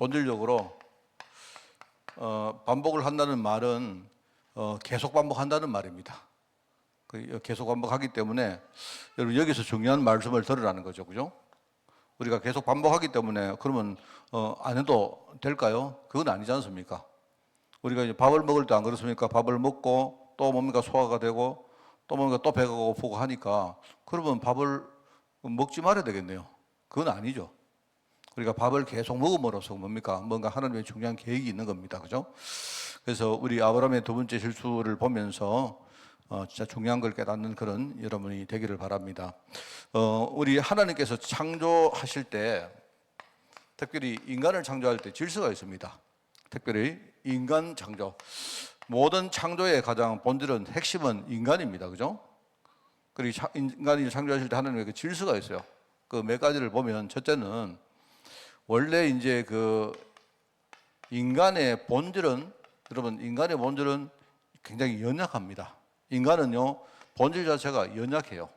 본질적으로 반복을 한다는 말은 계속 반복한다는 말입니다. 계속 반복하기 때문에 여러분 여기서 중요한 말씀을 들으라는 거죠, 그죠? 우리가 계속 반복하기 때문에 그러면 안 해도 될까요? 그건 아니지 않습니까? 우리가 이제 밥을 먹을 때 안 그렇습니까? 밥을 먹고 또 뭡니까 소화가 되고 또 뭡니까 또 배가 고프고 하니까 그러면 밥을 먹지 말아야 되겠네요. 그건 아니죠. 우리가 밥을 계속 먹음으로써 뭡니까? 뭔가 하나님의 중요한 계획이 있는 겁니다. 그죠? 그래서 우리 아브라함의 두 번째 실수를 보면서 진짜 중요한 걸 깨닫는 그런 여러분이 되기를 바랍니다. 우리 하나님께서 창조하실 때 특별히 인간을 창조할 때 질서가 있습니다. 특별히 인간 창조. 모든 창조의 가장 본질은 핵심은 인간입니다. 그죠? 그리고 인간이 창조하실 때 하나님의 그 질서가 있어요. 그 몇 가지를 보면 첫째는 원래 이제 그 인간의 본질은 여러분 인간의 본질은 굉장히 연약합니다. 인간은요 본질 자체가 연약해요.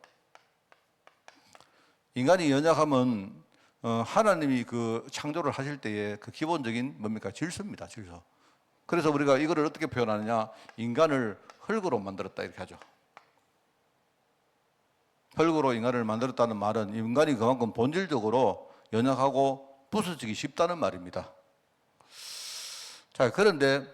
인간이 연약하면 하나님이 그 창조를 하실 때의 그 기본적인 뭡니까 질서입니다. 질서. 그래서 우리가 이거를 어떻게 표현하느냐? 인간을 흙으로 만들었다 이렇게 하죠. 흙으로 인간을 만들었다는 말은 인간이 그만큼 본질적으로 연약하고 부서지기 쉽다는 말입니다. 자, 그런데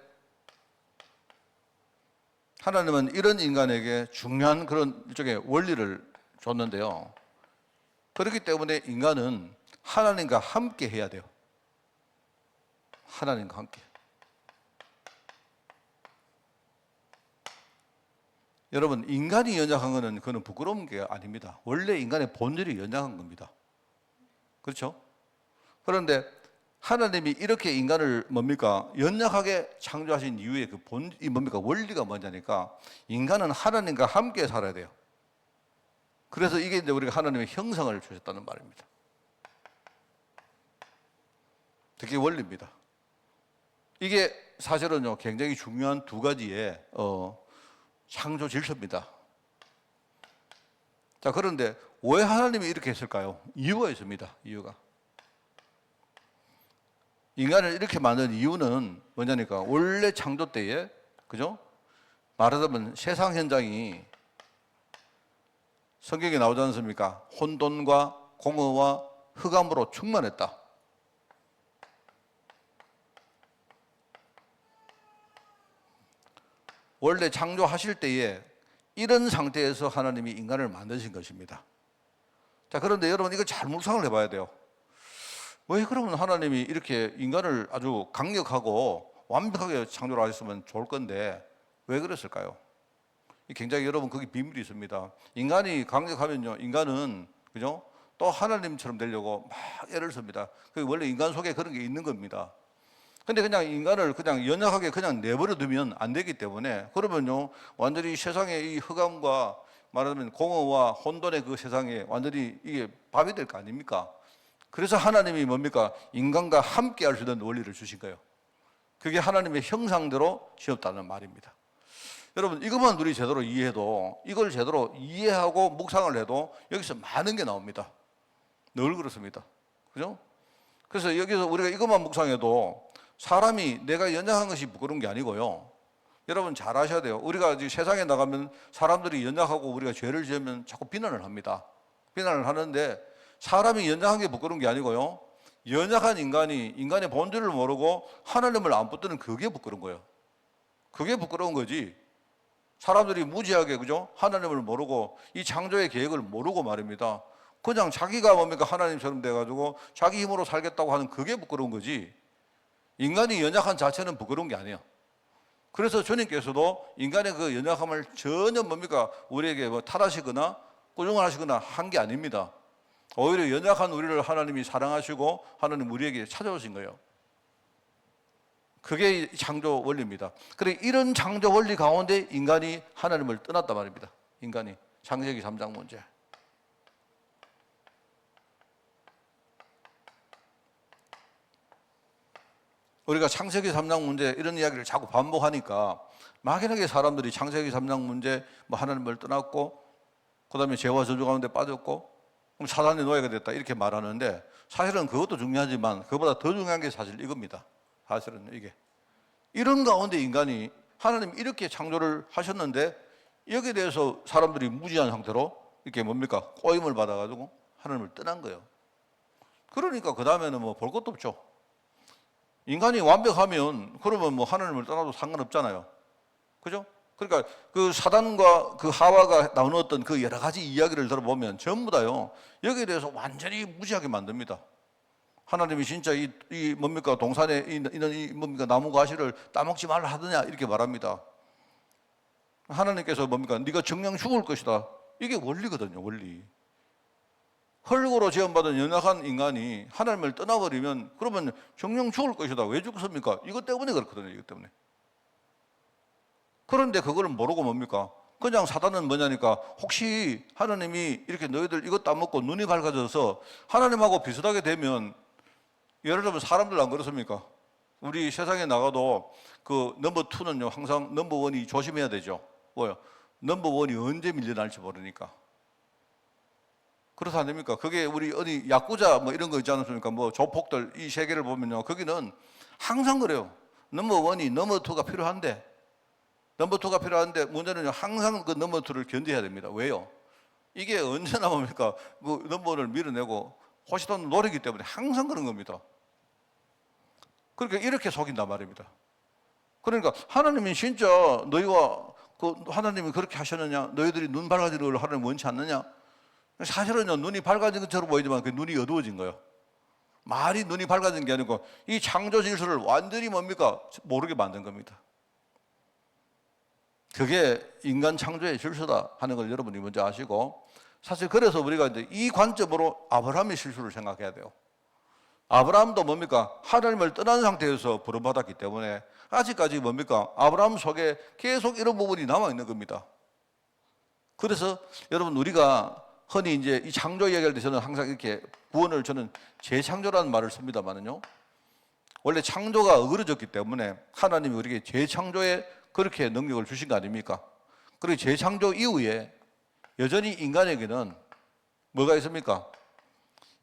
하나님은 이런 인간에게 중요한 그런 일종의 원리를 줬는데요. 그렇기 때문에 인간은 하나님과 함께 해야 돼요. 하나님과 함께. 여러분, 인간이 연약한 것은 그건 부끄러운 게 아닙니다. 원래 인간의 본질이 연약한 겁니다. 그렇죠? 그런데 하나님이 이렇게 인간을 뭡니까? 연약하게 창조하신 이유의 그 이 뭡니까? 원리가 뭐냐니까 인간은 하나님과 함께 살아야 돼요. 그래서 이게 이제 우리가 하나님의 형상을 주셨다는 말입니다. 특히 원리입니다. 이게 사실은요 굉장히 중요한 두 가지의 창조 질서입니다. 자, 그런데 왜 하나님이 이렇게 했을까요? 이유가 있습니다. 이유가. 인간을 이렇게 만든 이유는 뭐냐니까 원래 창조 때에 그죠? 말하자면 세상 현장이 성경에 나오지 않습니까? 혼돈과 공허와 흑암으로 충만했다. 원래 창조하실 때에 이런 상태에서 하나님이 인간을 만드신 것입니다. 자, 그런데 여러분 이거 잘 묵상을 해봐야 돼요. 왜 그러면 하나님이 이렇게 인간을 아주 강력하고 완벽하게 창조를 하셨으면 좋을 건데 왜 그랬을까요? 굉장히 여러분 거기 비밀이 있습니다. 인간이 강력하면요, 인간은 그죠? 또 하나님처럼 되려고 막 애를 씁니다. 그 원래 인간 속에 그런 게 있는 겁니다. 근데 그냥 인간을 그냥 연약하게 그냥 내버려 두면 안 되기 때문에 그러면요 완전히 세상의 이 흑암과 말하자면 공허와 혼돈의 그 세상에 완전히 이게 밥이 될 거 아닙니까? 그래서 하나님이 뭡니까? 인간과 함께 할 수 있는 원리를 주신 거예요. 그게 하나님의 형상대로 지었다는 말입니다. 여러분 이것만 우리 제대로 이해해도 이걸 제대로 이해하고 묵상을 해도 여기서 많은 게 나옵니다. 늘 그렇습니다. 그죠? 그래서 여기서 우리가 이것만 묵상해도 사람이 내가 연약한 것이 부끄러운 게 아니고요. 여러분 잘 아셔야 돼요. 우리가 세상에 나가면 사람들이 연약하고 우리가 죄를 지으면 자꾸 비난을 합니다. 비난을 하는데 사람이 연약한 게 부끄러운 게 아니고요. 연약한 인간이 인간의 본질을 모르고 하나님을 안 붙드는 그게 부끄러운 거예요. 그게 부끄러운 거지. 사람들이 무지하게 그죠? 하나님을 모르고 이 창조의 계획을 모르고 말입니다. 그냥 자기가 뭡니까? 하나님처럼 돼가지고 자기 힘으로 살겠다고 하는 그게 부끄러운 거지. 인간이 연약한 자체는 부끄러운 게 아니에요. 그래서 주님께서도 인간의 그 연약함을 전혀 뭡니까? 우리에게 뭐 탓하시거나 꾸중을 하시거나 한 게 아닙니다. 오히려 연약한 우리를 하나님이 사랑하시고 하나님 우리에게 찾아오신 거예요. 그게 창조 원리입니다. 그래 이런 창조 원리 가운데 인간이 하나님을 떠났단 말입니다. 인간이 창세기 3장 문제. 우리가 창세기 3장 문제 이런 이야기를 자꾸 반복하니까 막연하게 사람들이 창세기 3장 문제 뭐 하나님을 떠났고 그다음에 죄와 저주 가운데 빠졌고 그럼 사단의 노예가 됐다 이렇게 말하는데 사실은 그것도 중요하지만 그보다 더 중요한 게 사실 이겁니다. 사실은 이게 이런 가운데 인간이 하나님 이렇게 창조를 하셨는데 여기에 대해서 사람들이 무지한 상태로 이렇게 뭡니까? 꼬임을 받아가지고 하나님을 떠난 거예요. 그러니까 그 다음에는 뭐 볼 것도 없죠. 인간이 완벽하면 그러면 뭐 하나님을 떠나도 상관없잖아요. 그죠? 그러니까 그 사단과 그 하와가 나누었던 그 여러 가지 이야기를 들어보면 전부 다요 여기에 대해서 완전히 무지하게 만듭니다. 하나님이 진짜 이 뭡니까 동산에 있는 이 뭡니까 나무 가시를 따먹지 말라 하더냐 이렇게 말합니다. 하나님께서 뭡니까 네가 정령 죽을 것이다. 이게 원리거든요, 원리. 흙으로 지음받은 연약한 인간이 하나님을 떠나버리면 그러면 정령 죽을 것이다. 왜 죽습니까? 이것 때문에 그렇거든요, 이것 때문에. 그런데 그걸 모르고 뭡니까? 그냥 사단은 뭐냐니까 혹시 하나님이 이렇게 너희들 이것 따먹고 눈이 밝아져서 하나님하고 비슷하게 되면 예를 들면 사람들 안 그렇습니까? 우리 세상에 나가도 그 넘버 2는요 항상 넘버 1이 조심해야 되죠. 뭐요? 넘버 1이 언제 밀려날지 모르니까. 그렇지 않습니까? 그게 우리 어디 야구자 뭐 이런 거 있지 않습니까? 뭐 조폭들 이 세계를 보면요 거기는 항상 그래요. 넘버 1이 넘버 2가 필요한데 넘버 2가 필요한데 문제는 항상 그 넘버 2를 견뎌야 됩니다. 왜요? 이게 언제나 뭡니까? 그 넘버 1을 밀어내고 호시돈 노리기 때문에 항상 그런 겁니다. 그러니까 이렇게 속인단 말입니다. 그러니까 하나님이 진짜 너희와 그 하나님이 그렇게 하셨느냐? 너희들이 눈 밝아지는 걸 하나님 원치 않느냐? 사실은요 눈이 밝아진 것처럼 보이지만 그 눈이 어두워진 거예요. 말이 눈이 밝아진 게 아니고 이 창조 질서를 완전히 뭡니까? 모르게 만든 겁니다. 그게 인간 창조의 질서다 하는 걸 여러분이 먼저 아시고 사실 그래서 우리가 이제 이 관점으로 아브라함의 실수를 생각해야 돼요. 아브라함도 뭡니까? 하나님을 떠난 상태에서 부름받았기 때문에 아직까지 뭡니까? 아브라함 속에 계속 이런 부분이 남아있는 겁니다. 그래서 여러분 우리가 흔히 이제 이 창조 이야기할 때 저는 항상 이렇게 구원을 저는 재창조라는 말을 씁니다만은요. 원래 창조가 어그러졌기 때문에 하나님이 우리에게 재창조의 그렇게 능력을 주신 거 아닙니까? 그리고 재창조 이후에 여전히 인간에게는 뭐가 있습니까?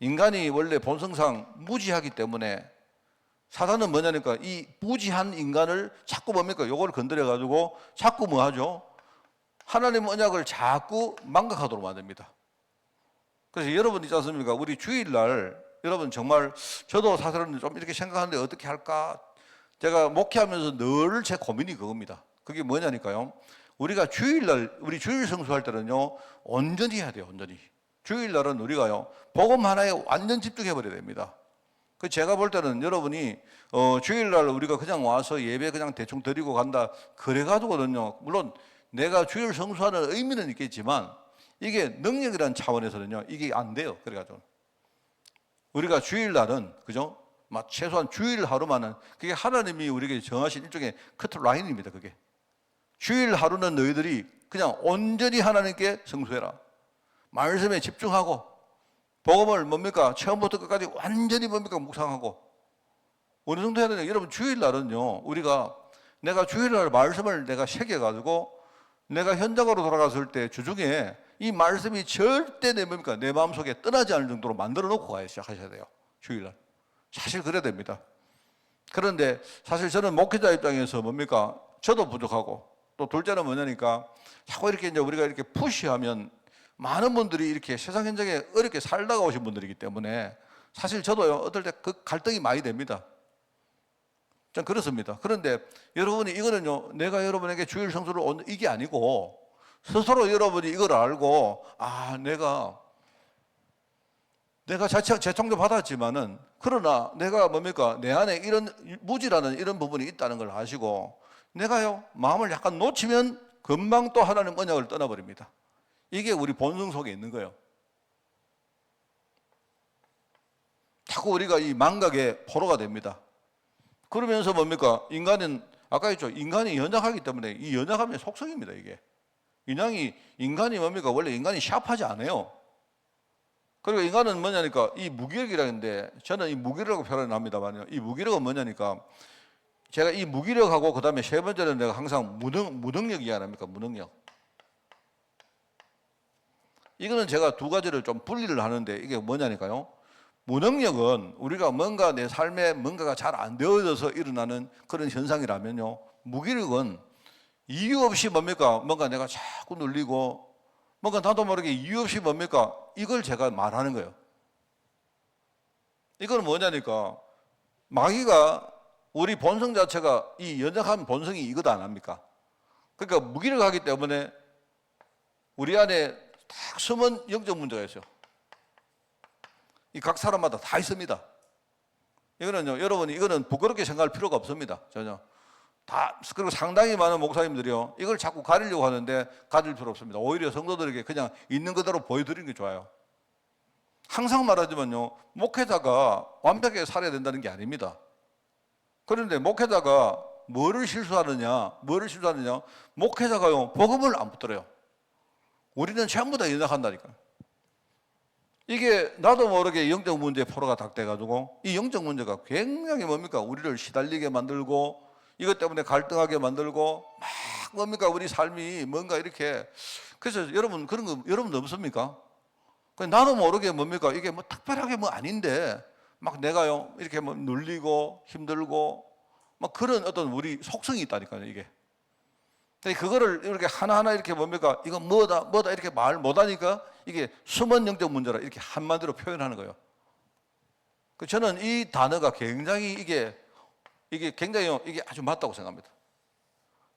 인간이 원래 본성상 무지하기 때문에 사단은 뭐냐니까 이 무지한 인간을 자꾸 뭡니까? 요걸 건드려가지고 자꾸 뭐 하죠? 하나님 언약을 자꾸 망각하도록 만듭니다. 그래서 여러분 있지 않습니까? 우리 주일날 여러분 정말 저도 사실은 좀 이렇게 생각하는데 어떻게 할까? 제가 목회하면서 늘 제 고민이 그겁니다. 그게 뭐냐니까요. 우리가 주일날 우리 주일 성수할 때는요 온전히 해야 돼요. 온전히. 주일날은 우리가요 복음 하나에 완전 집중해 버려야 됩니다. 그 제가 볼 때는 여러분이 주일날 우리가 그냥 와서 예배 그냥 대충 드리고 간다 그래가지고는요 물론 내가 주일 성수하는 의미는 있겠지만 이게 능력이라는 차원에서는요 이게 안 돼요. 그래가지고 우리가 주일날은 그죠? 막 최소한 주일 하루만은 그게 하나님이 우리에게 정하신 일종의 커트라인입니다. 그게 주일 하루는 너희들이 그냥 온전히 하나님께 성수해라. 말씀에 집중하고 복음을 뭡니까? 처음부터 끝까지 완전히 뭡니까? 묵상하고 어느 정도 해야 되냐? 여러분 주일날은요 우리가 내가 주일날 말씀을 내가 새겨가지고 내가 현장으로 돌아갔을 때 주중에 이 말씀이 절대 내 뭡니까? 내 마음속에 떠나지 않을 정도로 만들어 놓고 가야 시작하셔야 돼요. 주일날. 사실 그래야 됩니다. 그런데 사실 저는 목회자 입장에서 뭡니까? 저도 부족하고 또 둘째는 뭐냐니까 자꾸 이렇게 이제 우리가 이렇게 푸시하면 많은 분들이 이렇게 세상 현장에 어렵게 살다가 오신 분들이기 때문에 사실 저도요 어떨 때 그 갈등이 많이 됩니다. 전 그렇습니다. 그런데 여러분이 이거는요 내가 여러분에게 주일 성수를 이게 아니고 스스로 여러분이 이걸 알고 내가 재창조 받았지만은 그러나 내가 뭡니까 내 안에 이런 무지라는 이런 부분이 있다는 걸 아시고 내가요 마음을 약간 놓치면 금방 또 하나님 언약을 떠나버립니다. 이게 우리 본성 속에 있는 거예요. 자꾸 우리가 이 망각의 포로가 됩니다. 그러면서 뭡니까 인간은 아까 했죠 인간이 연약하기 때문에 이 연약함의 속성입니다. 이게 인간이 뭡니까 원래 인간이 샤프하지 않아요. 그리고 인간은 뭐냐니까 이 무기력이라는데 저는 이 무기력이라고 표현을 합니다만요. 이 무기력은 뭐냐니까 제가 이 무기력하고 그 다음에 세 번째는 내가 항상 무능력 이해 안 합니까? 무능력. 이거는 제가 두 가지를 좀 분리를 하는데 이게 뭐냐니까요. 무능력은 우리가 뭔가 내 삶에 뭔가가 잘 안 되어져서 일어나는 그런 현상이라면요. 무기력은 이유 없이 뭡니까? 뭔가 내가 자꾸 눌리고 뭔가 나도 모르게 이유 없이 뭡니까? 이걸 제가 말하는 거예요. 이건 뭐냐니까 마귀가 우리 본성 자체가 이 연약한 본성이 이거다 안 합니까? 그러니까 무기력하기 때문에 우리 안에 딱 숨은 영적 문제가 있어요. 이 각 사람마다 다 있습니다. 이거는요, 여러분이 이거는 부끄럽게 생각할 필요가 없습니다. 전혀. 다, 그리고 상당히 많은 목사님들이요, 이걸 자꾸 가리려고 하는데 가릴 필요 없습니다. 오히려 성도들에게 그냥 있는 그대로 보여드리는 게 좋아요. 항상 말하지만요, 목회자가 완벽하게 살아야 된다는 게 아닙니다. 그런데 목회자가 뭐를 실수하느냐? 목회자가요, 복음을 안 붙들어요. 우리는 전부 다 연약한다니까요. 이게 나도 모르게 영적 문제에 포로가 딱 돼가지고 이 영적 문제가 굉장히 뭡니까? 우리를 시달리게 만들고 이것 때문에 갈등하게 만들고 막 뭡니까? 우리 삶이 뭔가 이렇게. 그래서 여러분 그런 거 여러분도 없습니까? 나도 모르게 뭡니까? 이게 뭐 특별하게 뭐 아닌데 막 내가요 이렇게 뭐 눌리고 힘들고 막 그런 어떤 우리 속성이 있다니까요, 이게. 그거를 이렇게 하나하나 이렇게 뭡니까? 이거 뭐다 이렇게 말 못하니까 이게 숨은 영적 문제라 이렇게 한마디로 표현하는 거예요. 저는 이 단어가 굉장히 이게 굉장히 이게 아주 맞다고 생각합니다.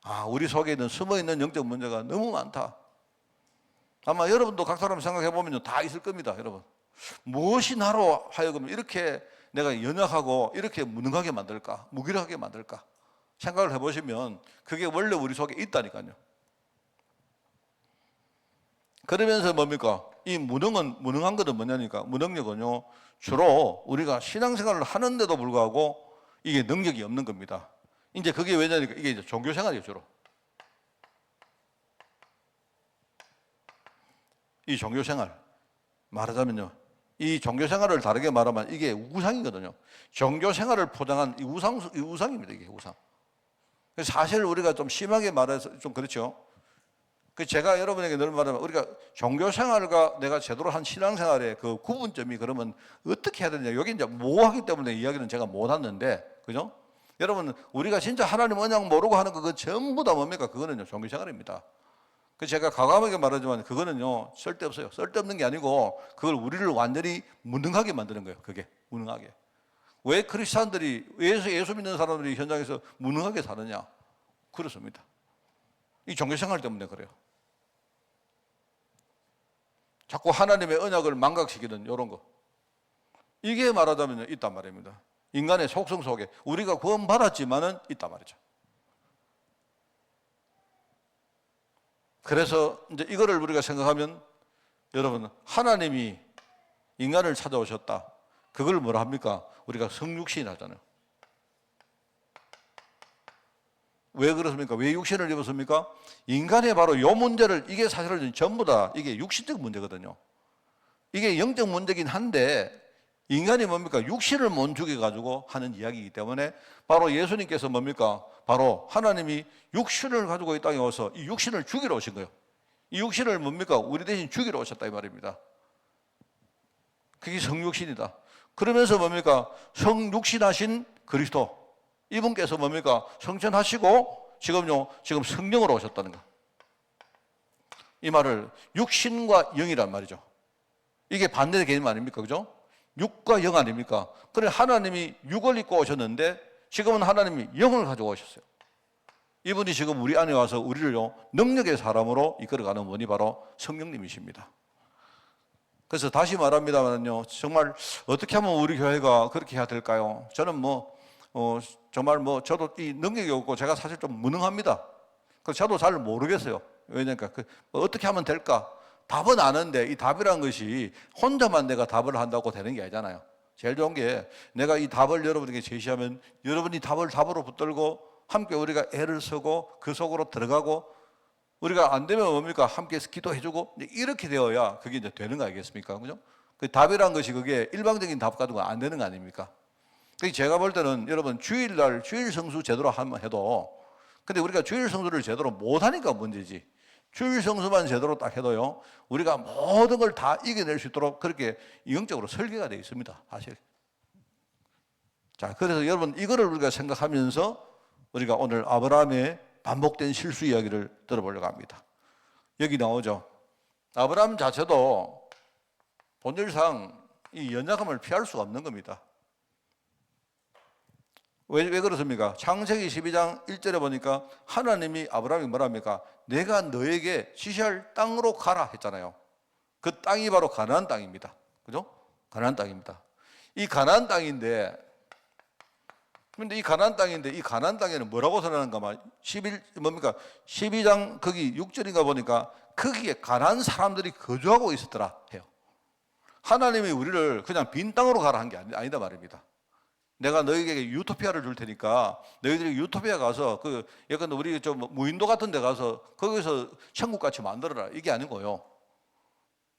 아, 우리 속에 있는 숨어 있는 영적 문제가 너무 많다. 아마 여러분도 각 사람 생각해 보면 다 있을 겁니다, 여러분. 무엇이 나로 하여금 이렇게 내가 연약하고 이렇게 무능하게 만들까? 무기력하게 만들까? 생각을 해보시면 그게 원래 우리 속에 있다니까요. 그러면서 뭡니까? 이 무능한 것은 뭐냐니까? 무능력은요, 주로 우리가 신앙생활을 하는데도 불구하고 이게 능력이 없는 겁니다. 이제 그게 왜냐니까? 이게 이제 종교생활이에요, 주로. 이 종교생활. 말하자면요, 이 종교생활을 다르게 말하면 이게 우상이거든요. 종교생활을 포장한 이 우상입니다, 이게 우상. 사실 우리가 좀 심하게 말해서 좀 그렇죠. 제가 여러분에게 늘 말하면 우리가 종교생활과 내가 제대로 한 신앙생활의 그 구분점이 그러면 어떻게 해야 되냐. 여기 이제 모호하기 때문에 이야기는 제가 못하는데, 그죠? 여러분, 우리가 진짜 하나님 언약 모르고 하는 거, 그거 전부 다 뭡니까? 그거는요, 종교생활입니다. 제가 과감하게 말하지만 그거는요, 쓸데없어요. 쓸데없는 게 아니고 그걸 우리를 완전히 무능하게 만드는 거예요. 그게 무능하게. 왜 크리스찬들이, 예수 믿는 사람들이 현장에서 무능하게 사느냐? 그렇습니다. 이 종교생활 때문에 그래요. 자꾸 하나님의 언약을 망각시키는 이런 거. 이게 말하자면 있단 말입니다. 인간의 속성 속에 우리가 구원받았지만은 있단 말이죠. 그래서 이제 이거를 우리가 생각하면 여러분, 하나님이 인간을 찾아오셨다. 그걸 뭐라 합니까? 우리가 성육신 하잖아요. 왜 그렇습니까? 왜 육신을 입었습니까? 인간의 바로 이 문제를, 이게 사실은 전부 다 이게 육신적 문제거든요. 이게 영적 문제긴 한데 인간이 뭡니까? 육신을 못 죽여가지고 하는 이야기이기 때문에 바로 예수님께서 뭡니까? 바로 하나님이 육신을 가지고 이 땅에 와서 이 육신을 죽이러 오신 거예요. 이 육신을 뭡니까? 우리 대신 죽이러 오셨다 이 말입니다. 그게 성육신이다. 그러면서 뭡니까? 성육신하신 그리스도, 이분께서 뭡니까? 성천하시고 지금 성령으로 오셨다는 거. 이 말을 육신과 영이란 말이죠. 이게 반대의 개념 아닙니까? 그죠? 육과 영 아닙니까? 그래, 하나님이 육을 입고 오셨는데 지금은 하나님이 영을 가지고 오셨어요. 이분이 지금 우리 안에 와서 우리를요, 능력의 사람으로 이끌어가는 분이 바로 성령님이십니다. 그래서 다시 말합니다만요, 정말 어떻게 하면 우리 교회가 그렇게 해야 될까요? 저는 정말 저도 이 능력이 없고 제가 사실 좀 무능합니다. 그래서 저도 잘 모르겠어요. 왜냐니까 어떻게 하면 될까? 답은 아는데 이 답이란 것이 혼자만 내가 답을 한다고 되는 게 아니잖아요. 제일 좋은 게 내가 이 답을 여러분에게 제시하면 여러분이 답으로 붙들고 함께 우리가 애를 쓰고 그 속으로 들어가고, 우리가 안 되면 뭡니까? 함께 기도해주고 이렇게 되어야 그게 이제 되는 거 아니겠습니까? 그죠? 그 답이란 것이 그게 일방적인 답 가지고 안 되는 거 아닙니까? 제가 볼 때는 여러분 주일 성수 제대로 한번 해도, 근데 우리가 주일 성수를 제대로 못 하니까 문제지. 출성수만 제대로 딱 해도요, 우리가 모든 걸 다 이겨낼 수 있도록 그렇게 영적으로 설계가 되어 있습니다, 사실. 자, 그래서 여러분, 이거를 우리가 생각하면서 우리가 오늘 아브라함의 반복된 실수 이야기를 들어보려고 합니다. 여기 나오죠. 아브라함 자체도 본질상 이 연약함을 피할 수가 없는 겁니다. 왜 그렇습니까? 창세기 12장 1절에 보니까 하나님이 아브라함이 뭐랍니까? 내가 너에게 지시할 땅으로 가라 했잖아요. 그 땅이 바로 가나안 땅입니다. 그죠? 가나안 땅입니다. 이 가나안 땅인데, 근데 이 가나안 땅인데, 이 가나안 땅에는 뭐라고 설하는가? 12장 거기 6절인가 보니까 거기에 가나안 사람들이 거주하고 있었더라 해요. 하나님이 우리를 그냥 빈 땅으로 가라 한 게 아니다 말입니다. 내가 너희에게 유토피아를 줄 테니까 너희들이 유토피아 가서 약간 우리 좀 무인도 같은 데 가서 거기서 천국같이 만들어라, 이게 아니고요.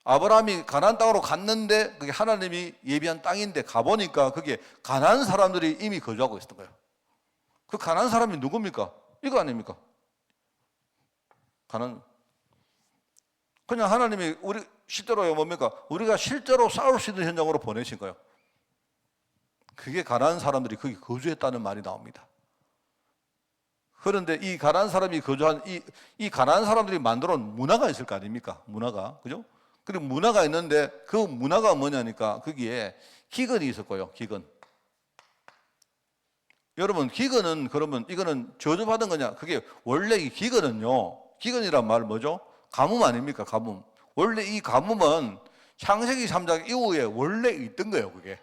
아브라함이 가나안 땅으로 갔는데 그게 하나님이 예비한 땅인데 가보니까 그게 가나안 사람들이 이미 거주하고 있었던 거예요. 그 가나안 사람이 누굽니까? 이거 아닙니까? 그냥 하나님이 우리 실제로 뭡니까? 우리가 실제로 싸울 수 있는 현장으로 보내신 거예요. 그게 가나안 사람들이 거기 거주했다는 말이 나옵니다. 그런데 이 가나안 사람이 거주한 이 가나안 사람들이 만들어 놓은 문화가 있을 거 아닙니까? 문화가, 그죠? 그리고 문화가 있는데 그 문화가 뭐냐니까 거기에 기근이 있었고요. 기근. 여러분, 기근은 그러면 이거는 저주받은 거냐? 그게 원래 이 기근은요, 기근이란 말 뭐죠? 가뭄 아닙니까? 가뭄. 원래 이 가뭄은 창세기 3장 이후에 원래 있던 거예요. 그게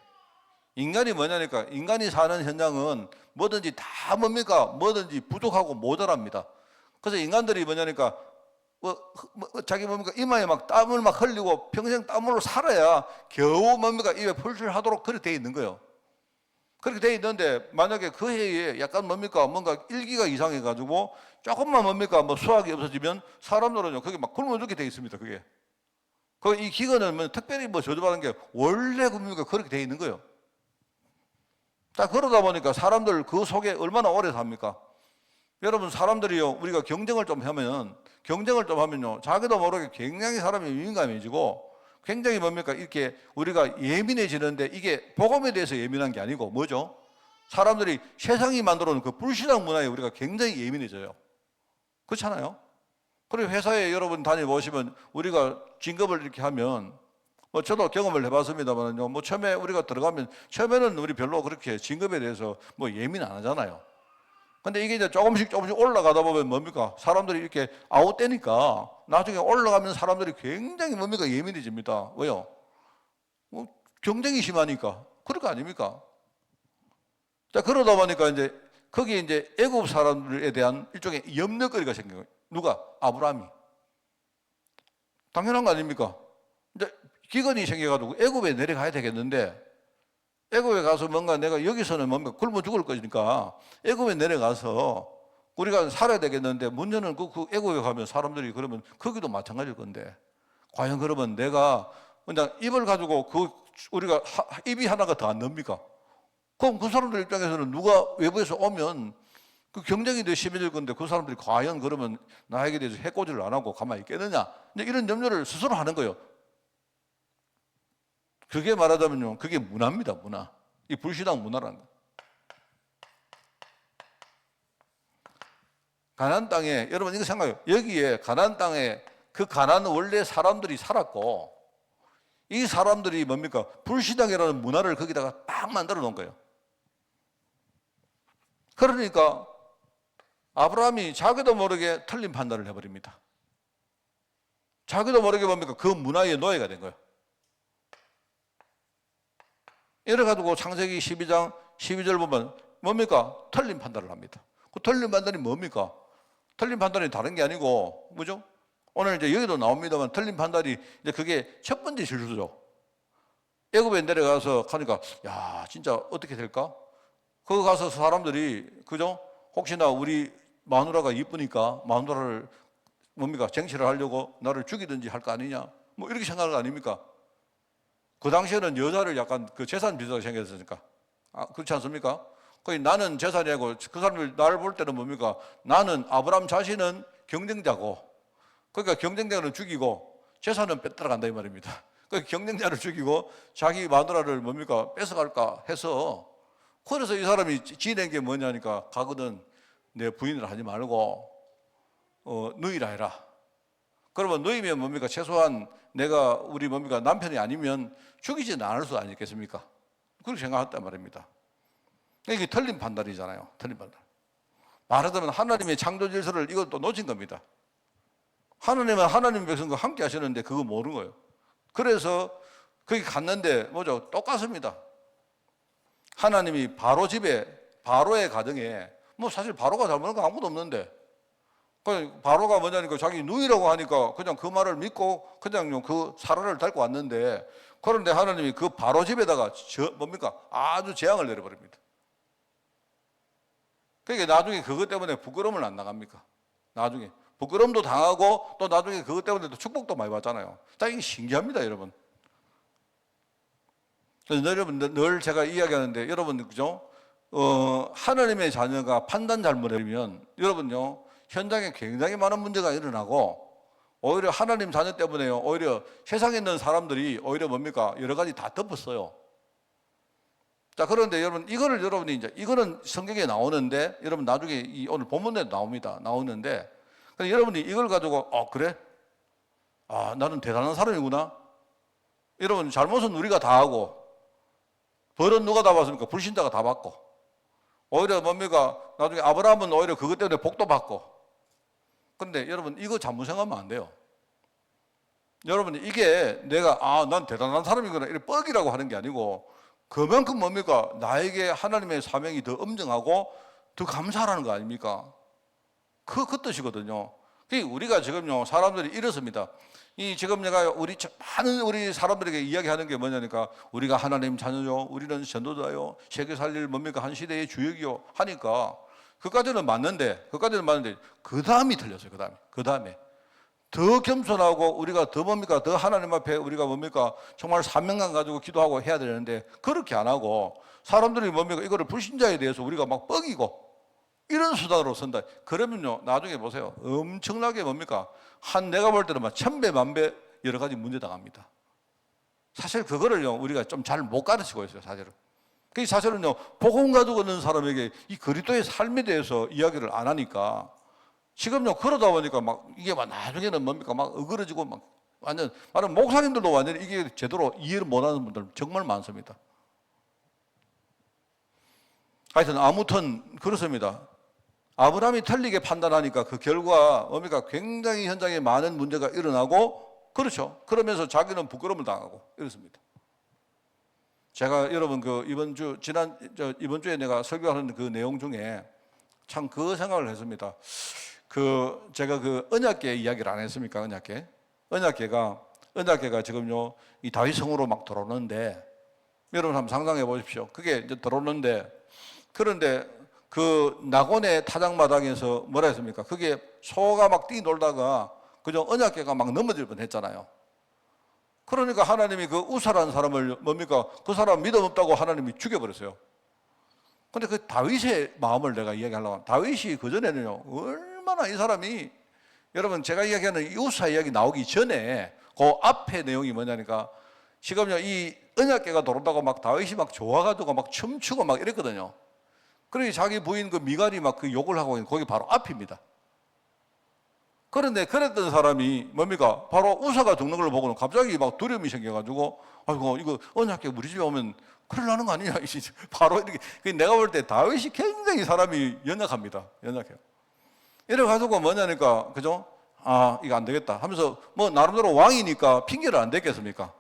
인간이 뭐냐니까, 인간이 사는 현장은 뭐든지 다 뭡니까? 뭐든지 부족하고 모자랍니다. 그래서 인간들이 뭐냐니까 자기 뭡니까? 이마에 막 땀을 막 흘리고 평생 땀으로 살아야 겨우 뭡니까? 입에 풀출하도록 그렇게 돼 있는 거예요. 그렇게 돼 있는데 만약에 그 해에 약간 뭡니까? 뭔가 일기가 이상해가지고 조금만 뭡니까? 수확이 없어지면 사람들은 그게 막 굶어 죽게 돼 있습니다. 그게. 이 기근은 특별히 저주받은 게 원래 뭡니까? 그렇게 돼 있는 거예요. 자, 그러다 보니까 사람들 그 속에 얼마나 오래 삽니까? 여러분, 사람들이요, 우리가 경쟁을 좀 하면요, 자기도 모르게 굉장히 사람이 민감해지고 굉장히 뭡니까? 이렇게 우리가 예민해지는데 이게 복음에 대해서 예민한 게 아니고 뭐죠? 사람들이 세상이 만들어 놓은 그 불신앙 문화에 우리가 굉장히 예민해져요. 그렇잖아요? 그리고 회사에 여러분 다녀보시면 우리가 진급을 이렇게 하면 저도 경험을 해봤습니다만요. 처음에 우리가 들어가면 처음에는 우리 별로 그렇게 진급에 대해서 예민 안 하잖아요. 근데 이게 이제 조금씩 올라가다 보면 뭡니까? 사람들이 이렇게 아웃되니까 나중에 올라가면 사람들이 굉장히 뭡니까? 예민해집니다. 왜요? 경쟁이 심하니까. 그럴 거 아닙니까? 자, 그러다 보니까 이제 거기에 이제 애굽 사람들에 대한 일종의 염려거리가 생긴 거예요. 누가? 아브라함이. 당연한 거 아닙니까? 이제 기근이 생겨가지고 애굽에 내려가야 되겠는데 애굽에 가서 뭔가 내가 여기서는 뭔가 굶어 죽을 거니까 애굽에 내려가서 우리가 살아야 되겠는데 문제는 그 애굽에 가면 사람들이 그러면 거기도 마찬가지일 건데 과연 그러면 내가 그냥 입을 가지고 우리가 입이 하나가 더 안 납니까? 그럼 그 사람들 입장에서는 누가 외부에서 오면 그 경쟁이 더 심해질 건데 그 사람들이 과연 그러면 나에게 대해서 해코지를 안 하고 가만히 있겠느냐? 이런 염려를 스스로 하는 거예요. 그게 말하자면요, 그게 문화입니다, 문화. 이 불신앙 문화라는 거. 가나안 땅에, 여러분 이거 생각해요. 여기에 가나안 땅에 그 가나안은 원래 사람들이 살았고 이 사람들이 뭡니까? 불신앙이라는 문화를 거기다가 딱 만들어 놓은 거예요. 그러니까 아브라함이 자기도 모르게 틀린 판단을 해버립니다. 자기도 모르게 뭡니까? 그 문화의 노예가 된 거예요. 이래가지고 창세기 12장 12절 보면 뭡니까? 틀린 판단을 합니다. 그 틀린 판단이 뭡니까? 틀린 판단이 다른 게 아니고 뭐죠? 오늘 이제 여기도 나옵니다만 틀린 판단이 이제 그게 첫 번째 실수죠. 애굽에 내려가서 가니까 야 진짜 어떻게 될까? 거기 가서 사람들이 그죠? 혹시나 우리 마누라가 이쁘니까 마누라를 뭡니까? 쟁취를 하려고 나를 죽이든지 할 거 아니냐? 이렇게 생각할 거 아닙니까? 그 당시에는 여자를 약간 그 재산 비슷하게 생겼으니까. 그렇지 않습니까? 거기 나는 재산이고 그 사람들 나를 볼 때는 뭡니까? 나는 아브라함 자신은 경쟁자고 그러니까 경쟁자를 죽이고 재산은 뺏들어간다 이 말입니다. 그러니까 경쟁자를 죽이고 자기 마누라를 뭡니까 뺏어갈까 해서, 그래서 이 사람이 지낸 게 뭐냐니까, 가거든 내 부인을 하지 말고 누이라 해라. 그러면 누이면 뭡니까 최소한 내가 우리 뭡니까 남편이 아니면 죽이지는 않을 수 아니겠습니까? 그렇게 생각했단 말입니다. 이게 틀린 판단이잖아요. 틀린 판단. 말하자면 하나님의 창조 질서를 이걸 또 놓친 겁니다. 하나님은 하나님 백성과 함께 하시는데 그거 모르는 거예요. 그래서 거기 갔는데 뭐죠? 똑같습니다. 하나님이 바로 집에, 바로의 가정에, 뭐 사실 바로가 잘못한 거 아무것도 없는데, 바로가 뭐냐니까 자기 누이라고 하니까 그냥 그 말을 믿고 그냥 그 사라를 데리고 왔는데, 그런데 하나님이 그 바로 집에다가 뭡니까 아주 재앙을 내려버립니다. 그러니까 나중에 그것 때문에 부끄러움을 안 나갑니까? 나중에 부끄러움도 당하고 또 나중에 그것 때문에 또 축복도 많이 받잖아요. 자, 이게 신기합니다, 여러분. 여러분 늘 제가 이야기하는데, 여러분 그죠? 하나님의 자녀가 판단 잘못하면 여러분요 현장에 굉장히 많은 문제가 일어나고, 오히려 하나님 자녀 때문에요 오히려 세상에 있는 사람들이 오히려 뭡니까 여러 가지 다 덮었어요. 자, 그런데 여러분 이거를 여러분이 이제 이거는 성경에 나오는데, 여러분 나중에 오늘 본문에 나오는데, 여러분이 이걸 가지고 그래? 나는 대단한 사람이구나. 여러분 잘못은 우리가 다 하고 벌은 누가 다 받습니까? 불신자가 다 받고, 오히려 뭡니까 나중에 아브라함은 오히려 그것 때문에 복도 받고. 그런데 여러분 이거 잘못 생각하면 안 돼요. 여러분 이게 내가 난 대단한 사람이구나 이렇게 뻑이라고 하는 게 아니고, 그만큼 뭡니까 나에게 하나님의 사명이 더 엄정하고 더 감사하라는 거 아닙니까? 그 뜻이거든요. 우리가 지금요 사람들이 이렇습니다. 지금 내가 많은 우리 사람들에게 이야기하는 게 뭐냐니까, 우리가 하나님 자녀요, 우리는 전도자요, 세계 살릴 뭡니까 한 시대의 주역이요 하니까 그까지는 맞는데 그 다음이 틀렸어요. 그 다음에 더 겸손하고 우리가 더 뭡니까 더 하나님 앞에 우리가 뭡니까 정말 사명감 가지고 기도하고 해야 되는데, 그렇게 안 하고 사람들이 뭡니까 이거를 불신자에 대해서 우리가 막 뻑이고 이런 수단으로 쓴다. 그러면요 나중에 보세요 엄청나게 뭡니까 내가 볼 때는 막 천배 만배 여러 가지 문제 당합니다. 사실 그거를요 우리가 좀 잘 못 가르치고 있어요. 사실은요 복음 가지고 있는 사람에게 이 그리스도의 삶에 대해서 이야기를 안 하니까, 지금요 그러다 보니까 막 이게 막 나중에는 뭡니까 막 어그러지고 막 완전 말하면 목사님들도 완전히 이게 제대로 이해를 못하는 분들 정말 많습니다. 하여튼 아무튼 그렇습니다. 아브라함이 틀리게 판단하니까 그 결과 뭡니까 굉장히 현장에 많은 문제가 일어나고, 그렇죠. 그러면서 자기는 부끄러움을 당하고 이렇습니다. 제가 여러분 이번 주에 내가 설교하는 그 내용 중에 참 그 생각을 했습니다. 제가 언약궤 이야기를 안 했습니까? 언약궤가 지금요 이 다윗 성으로 막 들어오는데, 여러분 한번 상상해 보십시오. 그게 이제 들어오는데, 그런데 그 낙원의 타작마당에서 뭐라 했습니까? 그게 소가 막 뛰놀다가 그죠 언약궤가 막 넘어질 뻔했잖아요. 그러니까 하나님이 그 우사라는 사람을 뭡니까 그 사람 믿음 없다고 하나님이 죽여버렸어요. 근데 그 다윗의 마음을 내가 이야기하려고 합니다. 다윗이 그전에는요 얼마나 이 사람이, 여러분 제가 이야기하는 이 우사 이야기 나오기 전에 그 앞에 내용이 뭐냐니까, 지금요 이 언약궤가 들어온다고 막 다윗이 막 좋아가지고 막 춤추고 막 이랬거든요. 그러니 자기 부인 그 미갈이 막 그 욕을 하고 있는 거기 바로 앞입니다. 그런데 그랬던 사람이 뭡니까 바로 우사가 죽는 걸 보고는 갑자기 막 두려움이 생겨가지고, 아이고 이거 언약궤 우리 집에 오면 큰일 나는 거 아니냐 바로 이렇게. 내가 볼 때 다윗이 굉장히 사람이 연약합니다. 이래가지고 뭐냐니까 그죠? 이거 안 되겠다 하면서 뭐 나름대로 왕이니까 핑계를 안 댔겠습니까?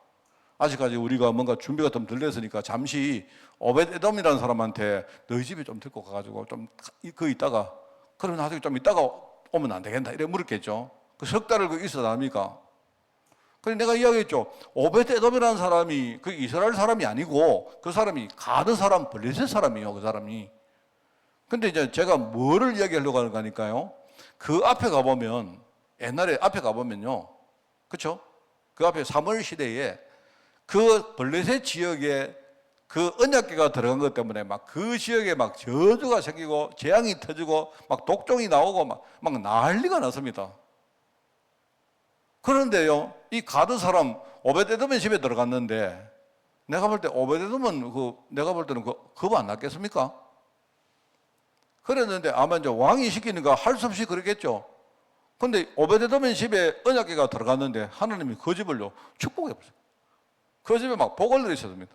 아직까지 우리가 뭔가 준비가 좀 덜 됐으니까 잠시 오벳에돔이라는 사람한테 너희 집에 좀 데리고 가가지고 좀 있다가, 그러면 나중에 좀 있다가 오면 안 되겠다 이래 물었겠죠. 그 석 달을 그 있어도 합니까? 그래서 내가 이야기했죠. 오벳에돔이라는 사람이 그 이스라엘 사람이 아니고 그 사람이 가드 사람 블레셋 사람이에요. 그 사람이. 근데 이제 제가 뭐를 이야기하려고 하는 거니까요. 그 앞에 가보면, 옛날에 앞에 가보면요, 그렇죠? 그 앞에 사무엘 시대에 그 블레셋 지역에 그 언약궤가 들어간 것 때문에 막 그 지역에 막 저주가 생기고 재앙이 터지고 막 독종이 나오고 막 난리가 났습니다. 그런데요, 이 가드 사람 오베데돔의 집에 들어갔는데 내가 볼 때 오베데돔은 내가 볼 때는 겁 안 났겠습니까? 그랬는데 아마 이제 왕이 시키니까 할 수 없이 그랬겠죠. 근데 오베데돔의 집에 언약궤가 들어갔는데 하나님이 그 집을요 축복해 보세요. 그 집에 막 복을 내리셨습니다.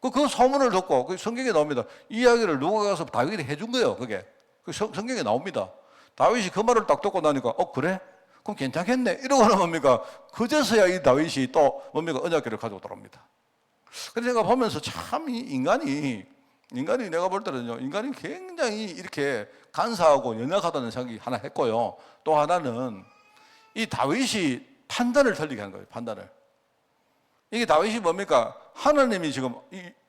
그 소문을 듣고 그 성경에 나옵니다. 이 이야기를 누가 가서 다윗이 해준 거예요. 그게 성경에 나옵니다. 다윗이 그 말을 딱 듣고 나니까 그래? 그럼 괜찮겠네. 이러고는 뭡니까? 그제서야 이 다윗이 또 뭡니까? 언약궤를 가지고 들어옵니다. 그래서 제가 보면서 참 이 인간이 내가 볼 때는요, 인간이 굉장히 이렇게 간사하고 연약하다는 생각이 하나 했고요. 또 하나는 이 다윗이 판단을 틀리게 하는 거예요. 판단을. 이게 다윗이 뭡니까? 하나님이 지금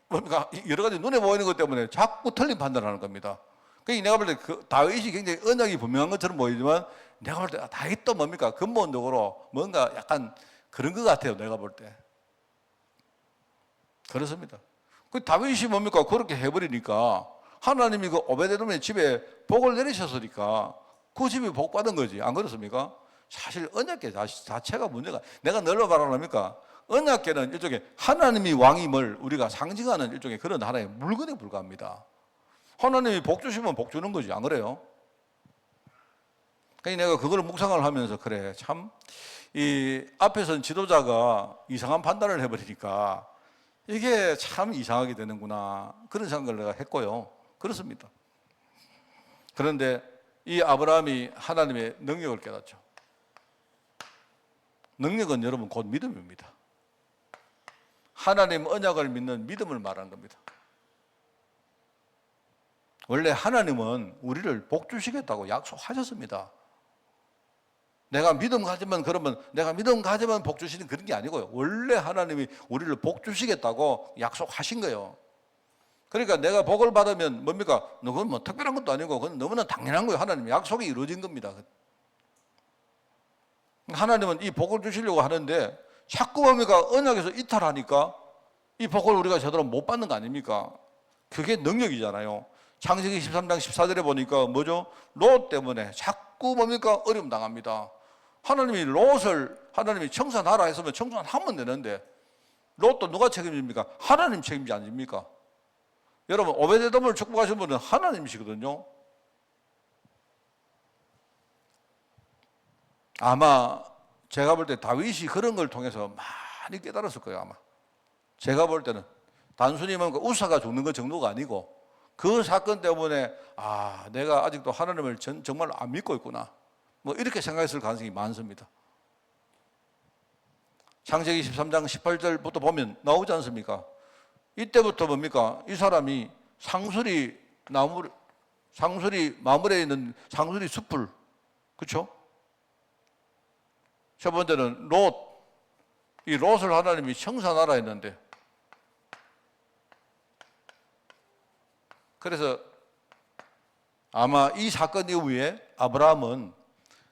뭡니까? 여러 가지 눈에 보이는 것 때문에 자꾸 틀린 판단을 하는 겁니다. 그러니까 내가 볼 때 다윗이 굉장히 언약이 분명한 것처럼 보이지만 내가 볼 때 다윗도 뭡니까? 근본적으로 뭔가 약간 그런 것 같아요. 내가 볼 때. 그렇습니다. 그 다윗이 뭡니까? 그렇게 해버리니까 하나님이 그 오베데돔의 집에 복을 내리셨으니까 그 집이 복 받은 거지. 안 그렇습니까? 사실 언약궤 자체가 문제가, 내가 널로 말하랍니까? 언약궤는 일종의 하나님이 왕임을 우리가 상징하는 일종의 그런 하나의 물건에 불과합니다. 하나님이 복 주시면 복 주는 거지. 안 그래요? 그러니까 내가 그걸 묵상을 하면서 그래, 참 이 앞에선 지도자가 이상한 판단을 해버리니까 이게 참 이상하게 되는구나, 그런 생각을 내가 했고요. 그렇습니다. 그런데 이 아브라함이 하나님의 능력을 깨닫죠. 능력은 여러분 곧 믿음입니다. 하나님 언약을 믿는 믿음을 말하는 겁니다. 원래 하나님은 우리를 복 주시겠다고 약속하셨습니다. 내가 믿음 가지면, 그러면 내가 믿음 가지면 복 주시는 그런 게 아니고요. 원래 하나님이 우리를 복 주시겠다고 약속하신 거예요. 그러니까 내가 복을 받으면 뭡니까? 그건 뭐 특별한 것도 아니고 그건 너무나 당연한 거예요. 하나님 약속이 이루어진 겁니다. 하나님은 이 복을 주시려고 하는데 자꾸 뭡니까? 언약에서 이탈하니까 이 복을 우리가 제대로 못 받는 거 아닙니까? 그게 능력이잖아요. 창세기 13장 14절에 보니까 뭐죠? 롯 때문에 자꾸 뭡니까? 어려움 당합니다. 하나님이 롯을 하나님이 청산하라 했으면 청산하면 되는데 롯도 누가 책임집니까? 하나님 책임지 아닙니까? 여러분, 오베데돔을 축복하신 분은 하나님이시거든요. 아마 제가 볼 때 다윗이 그런 걸 통해서 많이 깨달았을 거예요. 아마 제가 볼 때는 단순히 뭔가 우사가 죽는 것 정도가 아니고 그 사건 때문에 내가 아직도 하나님을 정말 안 믿고 있구나, 뭐 이렇게 생각했을 가능성이 많습니다. 창세기 13장 18절부터 보면 나오지 않습니까? 이때부터 뭡니까? 이 사람이 상수리 마물에 있는 상수리 숲을, 그렇죠? 첫 번째는 이 롯을 하나님이 청산하라 했는데, 그래서 아마 이 사건 이후에 아브라함은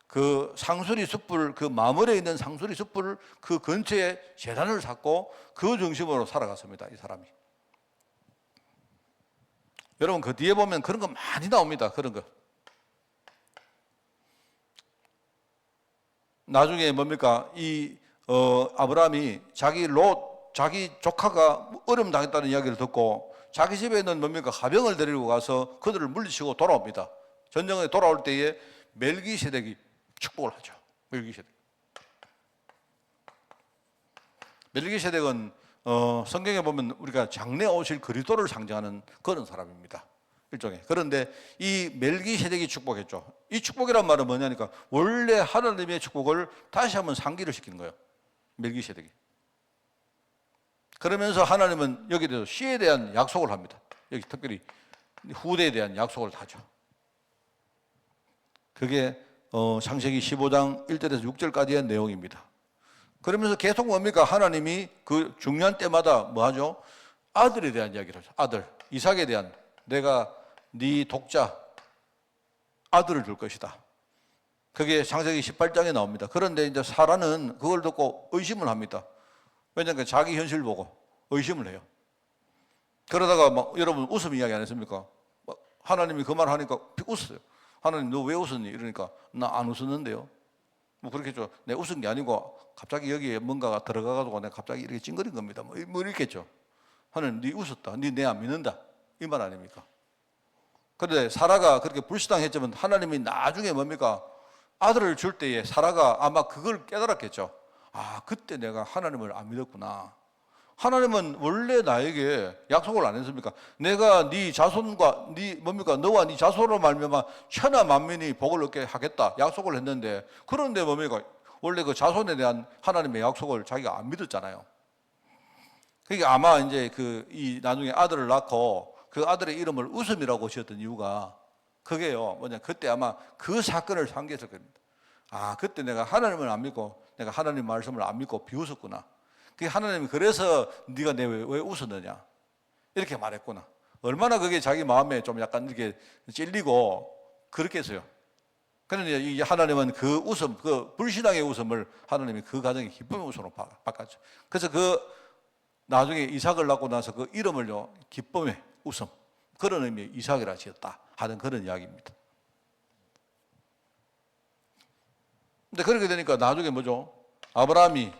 그 상수리 숲을, 그 마물에 있는 상수리 숲을 그 근처에 제단을 쌓고 그 중심으로 살아갔습니다. 이 사람이. 여러분, 그 뒤에 보면 그런 거 많이 나옵니다. 그런 거. 나중에 뭡니까? 아브라함이 자기 조카가 어려움 당했다는 이야기를 듣고 자기 집에 있는 뭡니까? 가병을 데리고 가서 그들을 물리치고 돌아옵니다. 전쟁에 돌아올 때에 멜기세덱이 축복을 하죠. 멜기세덱은 성경에 보면 우리가 장래 오실 그리스도를 상징하는 그런 사람입니다. 일종의. 그런데 이 멜기세덱이 축복했죠. 이 축복이란 말은 뭐냐니까 원래 하나님의 축복을 다시 한번 상기를 시키는 거예요. 멜기세덱이. 그러면서 하나님은 여기에 대해서 씨에 대한 약속을 합니다. 여기 특별히 후대에 대한 약속을 하죠. 그게 창세기 15장 1절에서 6절까지의 내용입니다. 그러면서 계속 뭡니까? 하나님이 그 중요한 때마다 뭐 하죠? 아들에 대한 이야기를 하죠. 아들, 이삭에 대한, 내가 네 독자 아들을 줄 것이다. 그게 창세기 18장에 나옵니다. 그런데 이제 사라는 그걸 듣고 의심을 합니다. 왜냐하면 자기 현실을 보고 의심을 해요. 그러다가 막 여러분 웃음 이야기 안 했습니까? 하나님이 그 말 하니까 웃었어요. 하나님 너 왜 웃었니? 이러니까 나 안 웃었는데요. 뭐 그렇겠죠. 내가 웃은 게 아니고 갑자기 여기에 뭔가가 들어가가지고 내가 갑자기 이렇게 찡그린 겁니다. 뭐 이렇겠죠. 하나님, 네 웃었다. 네 내 안 믿는다. 이 말 아닙니까? 그런데 사라가 그렇게 불신앙했지만 하나님이 나중에 뭡니까? 아들을 줄 때에 사라가 아마 그걸 깨달았겠죠. 아, 그때 내가 하나님을 안 믿었구나. 하나님은 원래 나에게 약속을 안 했습니까? 내가 네 자손과 네 뭡니까? 너와 네 자손으로 말미암아 천하 만민이 복을 얻게 하겠다 약속을 했는데, 그런데 뭡니까? 원래 그 자손에 대한 하나님의 약속을 자기가 안 믿었잖아요. 그러니까 아마 이제 이 나중에 아들을 낳고 그 아들의 이름을 웃음이라고 지었던 이유가 그게요. 뭐냐? 그때 아마 그 사건을 상기했을 겁니다. 아, 그때 내가 하나님을 안 믿고 내가 하나님 말씀을 안 믿고 비웃었구나. 그 하나님이 그래서 네가 왜 웃었느냐 이렇게 말했구나. 얼마나 그게 자기 마음에 좀 약간 이렇게 찔리고 그렇게 했어요. 그런데 이 하나님은 그 웃음, 그 불신앙의 웃음을 하나님이 그 가정의 기쁨의 웃음으로 바꿨죠. 그래서 그 나중에 이삭을 낳고 나서 그 이름을요, 기쁨의 웃음, 그런 의미의 이삭이라 지었다 하는 그런 이야기입니다. 근데 그렇게 되니까 나중에 뭐죠? 아브라함이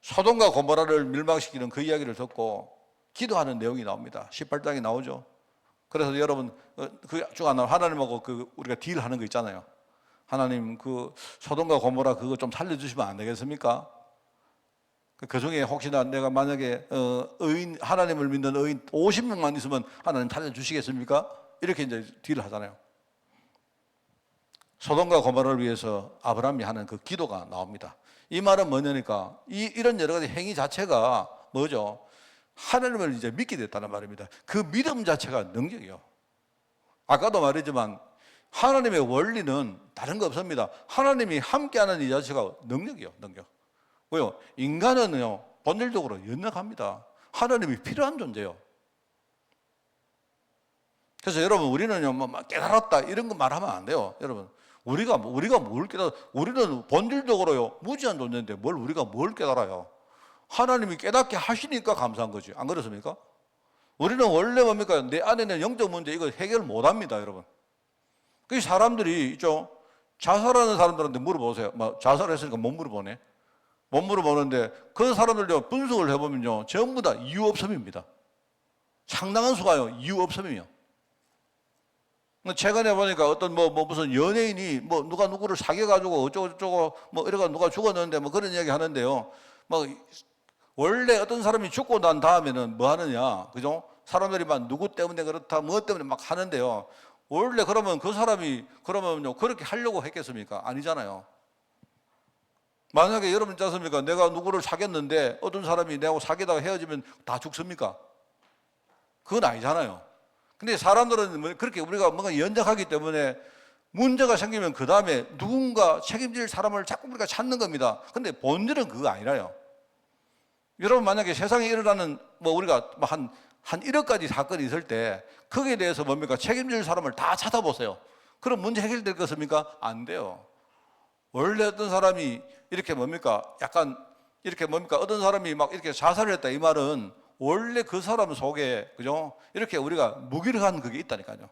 소돔과 고모라를 멸망시키는 그 이야기를 듣고 기도하는 내용이 나옵니다. 18장에 나오죠. 그래서 여러분 그 중 하나 하나님하고 우리가 딜하는 거 있잖아요. 하나님 그 소돔과 고모라 그거 좀 살려주시면 안 되겠습니까? 그 중에 혹시나 내가 만약에 의인, 하나님을 믿는 의인 50명만 있으면 하나님 살려주시겠습니까? 이렇게 이제 딜을 하잖아요. 소돔과 고모라를 위해서 아브라함이 하는 그 기도가 나옵니다. 이 말은 뭐냐니까 이런 여러 가지 행위 자체가 뭐죠? 하나님을 이제 믿게 됐다는 말입니다. 그 믿음 자체가 능력이요. 아까도 말했지만 하나님의 원리는 다른 거 없습니다. 하나님이 함께하는 이 자체가 능력이요, 능력. 왜요? 인간은요 본질적으로 연약합니다. 하나님이 필요한 존재요. 그래서 여러분 우리는요 뭐 깨달았다 이런 거 말하면 안 돼요. 여러분 우리가 뭘 깨달아? 우리는 본질적으로요 무지한 존재인데 우리가 뭘 깨달아요? 하나님이 깨닫게 하시니까 감사한 거지. 안 그렇습니까? 우리는 원래 뭡니까? 내 안에는 영적 문제 이거 해결 못 합니다, 여러분. 그 사람들이 있죠. 자살하는 사람들한테 물어보세요. 뭐 자살했으니까 못 물어보네. 못 물어보는데 그 사람들요 분석을 해보면요 전부 다 이유 없음입니다. 상당한 수가요 이유 없음이에요. 최근에 보니까 어떤 무슨 연예인이 누가 누구를 사귀어가지고 어쩌고 이래가 누가 죽었는데 그런 이야기 하는데요. 원래 어떤 사람이 죽고 난 다음에는 뭐 하느냐, 그죠? 사람들이 누구 때문에 그렇다, 뭐 때문에 막 하는데요. 원래 그러면 그 사람이 그러면요 그렇게 하려고 했겠습니까? 아니잖아요. 만약에 여러분 있지 않습니까? 내가 누구를 사귀었는데 어떤 사람이 내하고 사귀다가 헤어지면 다 죽습니까? 그건 아니잖아요. 근데 사람들은 그렇게 우리가 뭔가 연약하기 때문에 문제가 생기면 그 다음에 누군가 책임질 사람을 자꾸 우리가 찾는 겁니다. 근데 본질은 그거 아니라요. 여러분 만약에 세상에 일어나는 우리가 한 1억 가지 사건이 있을 때 거기에 대해서 뭡니까? 책임질 사람을 다 찾아보세요. 그럼 문제 해결될 것입니까? 안 돼요. 원래 어떤 사람이 이렇게 약간 이렇게 어떤 사람이 이렇게 자살을 했다 이 말은 원래 그 사람 속에 그죠? 이렇게 우리가 무기력한 그게 있다니까요.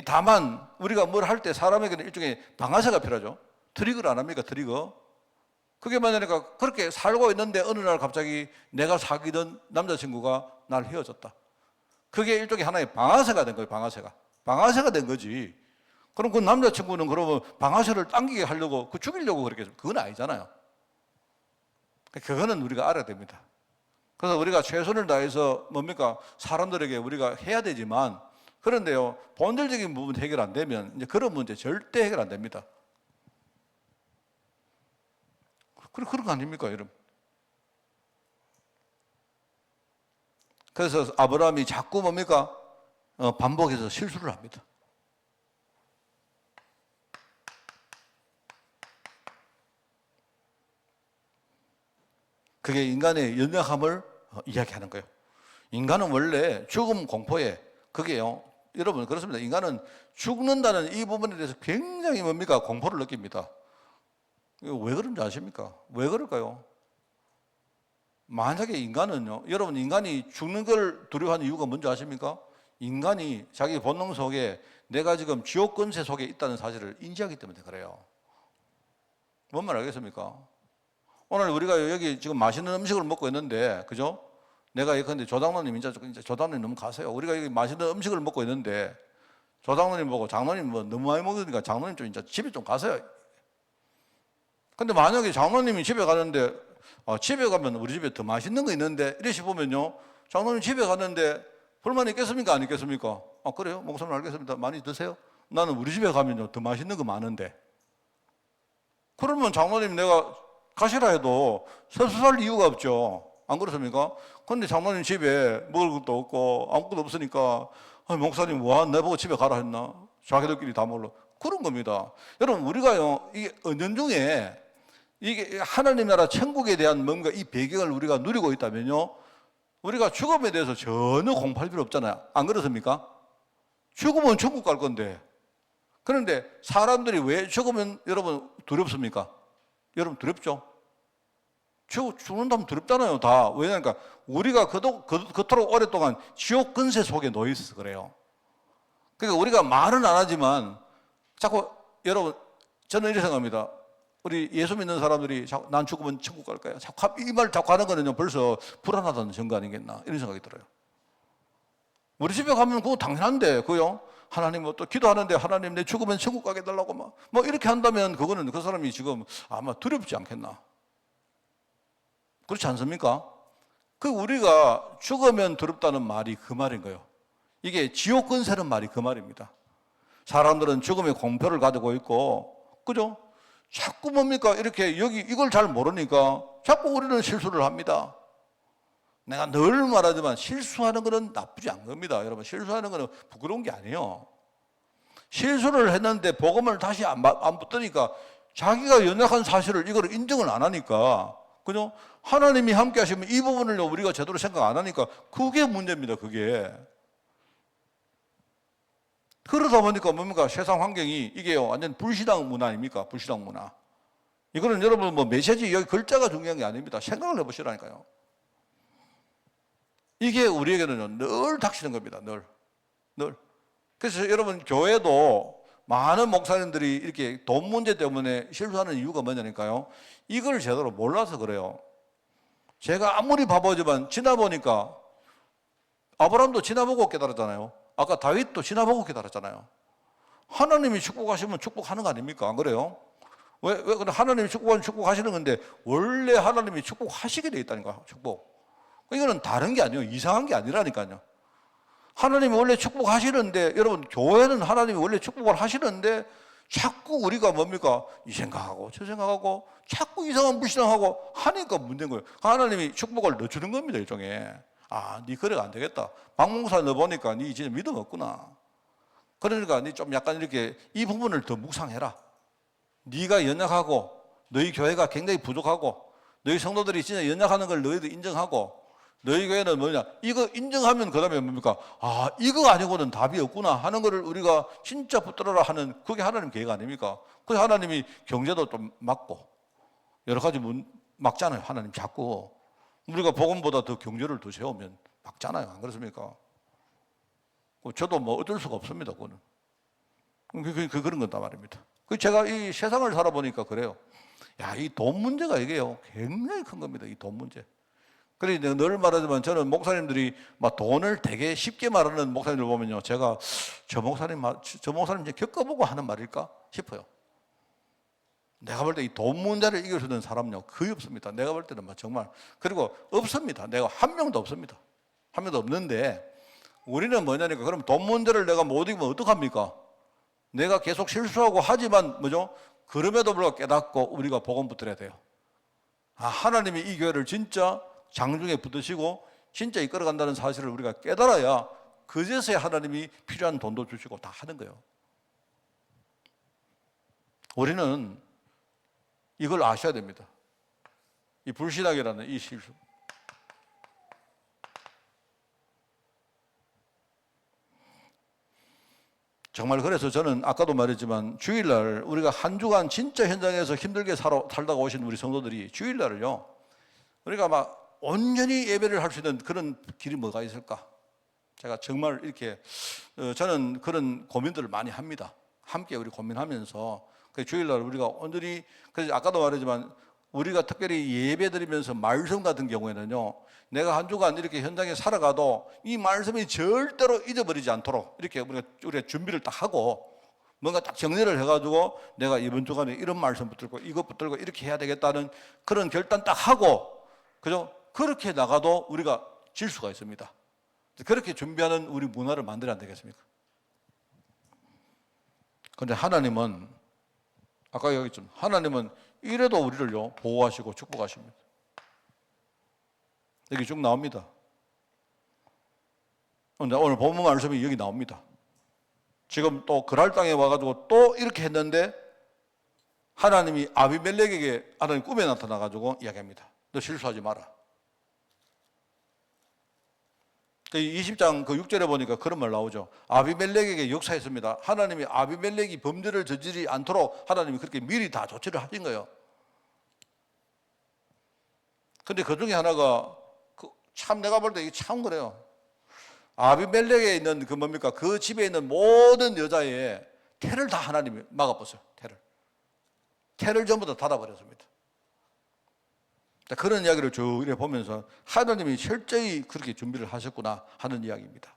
다만 우리가 뭘 할 때 사람에게는 일종의 방아쇠가 필요하죠. 트리거를 안 합니까? 트리거. 그게 뭐냐니까 그렇게 살고 있는데 어느 날 갑자기 내가 사귀던 남자친구가 날 헤어졌다. 그게 일종의 하나의 방아쇠가 된 거예요. 방아쇠가 된 거지. 그럼 그 남자친구는 그러면 방아쇠를 당기게 하려고 죽이려고 그렇게 그건 아니잖아요. 그거는 우리가 알아야 됩니다. 그래서 우리가 최선을 다해서 사람들에게 우리가 해야 되지만, 그런데요 본질적인 부분 해결 안 되면 이제 그런 문제 절대 해결 안 됩니다. 그런 거 아닙니까, 여러분? 그래서 아브라함이 자꾸 반복해서 실수를 합니다. 그게 인간의 연약함을 이야기하는 거예요. 인간은 원래 죽음 공포에 그게요. 여러분 그렇습니다. 인간은 죽는다는 이 부분에 대해서 굉장히 공포를 느낍니다. 왜 그런지 아십니까? 왜 그럴까요? 만약에 인간은요, 여러분 인간이 죽는 걸 두려워하는 이유가 뭔지 아십니까? 인간이 자기 본능 속에 내가 지금 지옥 권세 속에 있다는 사실을 인지하기 때문에 그래요. 뭔 말 알겠습니까? 오늘 우리가 여기 지금 맛있는 음식을 먹고 있는데, 그죠? 내가 예컨대 조장로님, 이제 조장로님 너무 가세요. 우리가 여기 맛있는 음식을 먹고 있는데, 조장로님 보고 장로님 뭐 너무 많이 먹으니까 장로님 좀 이제 집에 좀 가세요. 근데 만약에 장로님이 집에 가는데, 집에 가면 우리 집에 더 맛있는 거 있는데, 이러시 보면요. 장로님 집에 갔는데 불만 있겠습니까? 안 있겠습니까? 그래요? 목사님 알겠습니다. 많이 드세요. 나는 우리 집에 가면요. 더 맛있는 거 많은데. 그러면 장로님 내가 가시라 해도 섭섭할 이유가 없죠. 안 그렇습니까? 근데 장로님 집에 먹을 것도 없고 아무것도 없으니까 목사님 내 보고 집에 가라 했나? 자기들끼리 다 몰라. 그런 겁니다. 여러분 우리가요 이게 은연중에 이게 하나님 나라 천국에 대한 뭔가 이 배경을 우리가 누리고 있다면요 우리가 죽음에 대해서 전혀 공부할 필요 없잖아요. 안 그렇습니까? 죽으면 천국 갈 건데. 그런데 사람들이 왜 죽으면 여러분 두렵습니까? 여러분 두렵죠? 죽는다면 두렵잖아요, 다. 왜냐니까 우리가 그토록 오랫동안 지옥 근세 속에 놓여 있어서 그래요. 그러니까 우리가 말은 안 하지만 자꾸 여러분 저는 이렇게 생각합니다. 우리 예수 믿는 사람들이 자꾸 난 죽으면 천국 갈 거야. 이 말 자꾸 하는 거는요 벌써 불안하다는 증거 아니겠나 이런 생각이 들어요. 우리 집에 가면 그거 당연한데 그요. 하나님 뭐 또 기도하는데 하나님 내 죽으면 천국 가게 해달라고 뭐 이렇게 한다면 그거는 그 사람이 지금 아마 두렵지 않겠나. 그렇지 않습니까? 그 우리가 죽으면 두렵다는 말이 그 말인 거예요. 이게 지옥 근세는 말이 그 말입니다. 사람들은 죽음의 공포를 가지고 있고, 그죠? 자꾸 뭡니까? 이렇게 이걸 잘 모르니까 자꾸 우리는 실수를 합니다. 내가 늘 말하지만 실수하는 것은 나쁘지 않은 겁니다. 여러분, 실수하는 것은 부끄러운 게 아니에요. 실수를 했는데 복음을 다시 안 붙으니까 자기가 연약한 사실을 이걸 인정을 안 하니까, 그죠? 하나님이 함께 하시면 이 부분을 우리가 제대로 생각 안 하니까 그게 문제입니다, 그게. 그러다 보니까 뭡니까? 세상 환경이 이게요, 완전 불신앙 문화 아닙니까? 불신앙 문화. 이거는 여러분 뭐 메시지 여기 글자가 중요한 게 아닙니다. 생각을 해보시라니까요. 이게 우리에게는 늘 닥치는 겁니다, 늘. 그래서 여러분 교회도 많은 목사님들이 이렇게 돈 문제 때문에 실수하는 이유가 뭐냐니까요. 이걸 제대로 몰라서 그래요. 제가 아무리 바보지만 지나보니까 아브라함도 지나보고 깨달았잖아요. 아까 다윗도 지나보고 깨달았잖아요. 하나님이 축복하시면 축복하는 거 아닙니까? 안 그래요? 왜 하나님이 축복하면 축복하시는 건데 원래 하나님이 축복하시게 돼 있다니까, 축복. 이거는 다른 게 아니에요. 이상한 게 아니라니까요. 하나님이 원래 축복하시는데, 여러분, 교회는 하나님이 원래 축복을 하시는데, 자꾸 우리가 뭡니까? 이 생각하고, 저 생각하고, 자꾸 이상한 불신앙하고 하니까 문제인 거예요. 하나님이 축복을 넣어주는 겁니다, 일종의. 네 거래가 안 되겠다. 박 목사 넣어보니까 네 진짜 믿음 없구나. 그러니까 네 좀 약간 이렇게 이 부분을 더 묵상해라. 네가 연약하고, 너희 교회가 굉장히 부족하고, 너희 성도들이 진짜 연약하는 걸 너희도 인정하고, 너희 교회는 뭐냐? 이거 인정하면 그 다음에 뭡니까? 이거 아니고는 답이 없구나 하는 거를 우리가 진짜 붙들어라 하는 그게 하나님 계획 아닙니까? 그래서 하나님이 경제도 좀 막고 여러 가지 막잖아요. 하나님 자꾸 우리가 복음보다 더 경제를 더 세우면 막잖아요. 안 그렇습니까? 저도 뭐 어쩔 수가 없습니다. 그거는. 그런 건단 말입니다. 제가 이 세상을 살아보니까 그래요. 이 돈 문제가 이게요. 굉장히 큰 겁니다. 이 돈 문제. 그래서 늘 말하지만 저는 목사님들이 막 돈을 되게 쉽게 말하는 목사님들 보면요. 제가 저 목사님 이제 겪어보고 하는 말일까 싶어요. 내가 볼 때 이 돈 문제를 이길 수 있는 사람은요. 거의 없습니다. 내가 볼 때는 정말. 그리고 없습니다. 내가 한 명도 없습니다. 한 명도 없는데 우리는 뭐냐니까 그럼 돈 문제를 내가 못 이기면 어떡합니까? 내가 계속 실수하고 하지만 뭐죠? 그럼에도 불구하고 깨닫고 우리가 복음 붙들어야 돼요. 하나님이 이 교회를 진짜 장중에 붙드시고 진짜 이끌어간다는 사실을 우리가 깨달아야 그제서야 하나님이 필요한 돈도 주시고 다 하는 거예요. 우리는 이걸 아셔야 됩니다. 이 불신앙이라는 이 실수. 정말 그래서 저는 아까도 말했지만 주일날 우리가 한 주간 진짜 현장에서 힘들게 살다가 오신 우리 성도들이 주일날을요 우리가 막 온전히 예배를 할 수 있는 그런 길이 뭐가 있을까? 제가 정말 이렇게 저는 그런 고민들을 많이 합니다. 함께 우리 고민하면서 그 주일날 우리가 오늘이, 그래서 아까도 말했지만 우리가 특별히 예배 드리면서 말씀 같은 경우에는요, 내가 한 주간 이렇게 현장에 살아가도 이 말씀이 절대로 잊어버리지 않도록 이렇게 우리가 준비를 딱 하고 뭔가 딱 정리를 해가지고 내가 이번 주간에 이런 말씀 붙들고 이것 붙들고 이렇게 해야 되겠다는 그런 결단 딱 하고, 그죠? 그렇게 나가도 우리가 질 수가 있습니다. 그렇게 준비하는 우리 문화를 만들어야 안 되겠습니까? 그런데 하나님은, 아까 얘기했죠, 하나님은 이래도 우리를요 보호하시고 축복하십니다. 여기 쭉 나옵니다. 오늘 본문 말씀이 여기 나옵니다. 지금 또 그랄 땅에 와가지고 또 이렇게 했는데 하나님이 아비멜렉에게 하나님 꿈에 나타나가지고 이야기합니다. 너 실수하지 마라. 20장 그 6절에 보니까 그런 말 나오죠. 아비멜렉에게 역사했습니다. 하나님이 아비멜렉이 범죄를 저지르지 않도록 하나님이 그렇게 미리 다 조치를 하신 거예요. 근데 그 중에 하나가 참 내가 볼 때 이게 참 그래요. 아비멜렉에 있는 그 뭡니까? 그 집에 있는 모든 여자의 태를 다 하나님이 막아버렸어요. 태를 전부 다 닫아버렸습니다. 그런 이야기를 쭉 이렇게 보면서 하나님이 철저히 그렇게 준비를 하셨구나 하는 이야기입니다.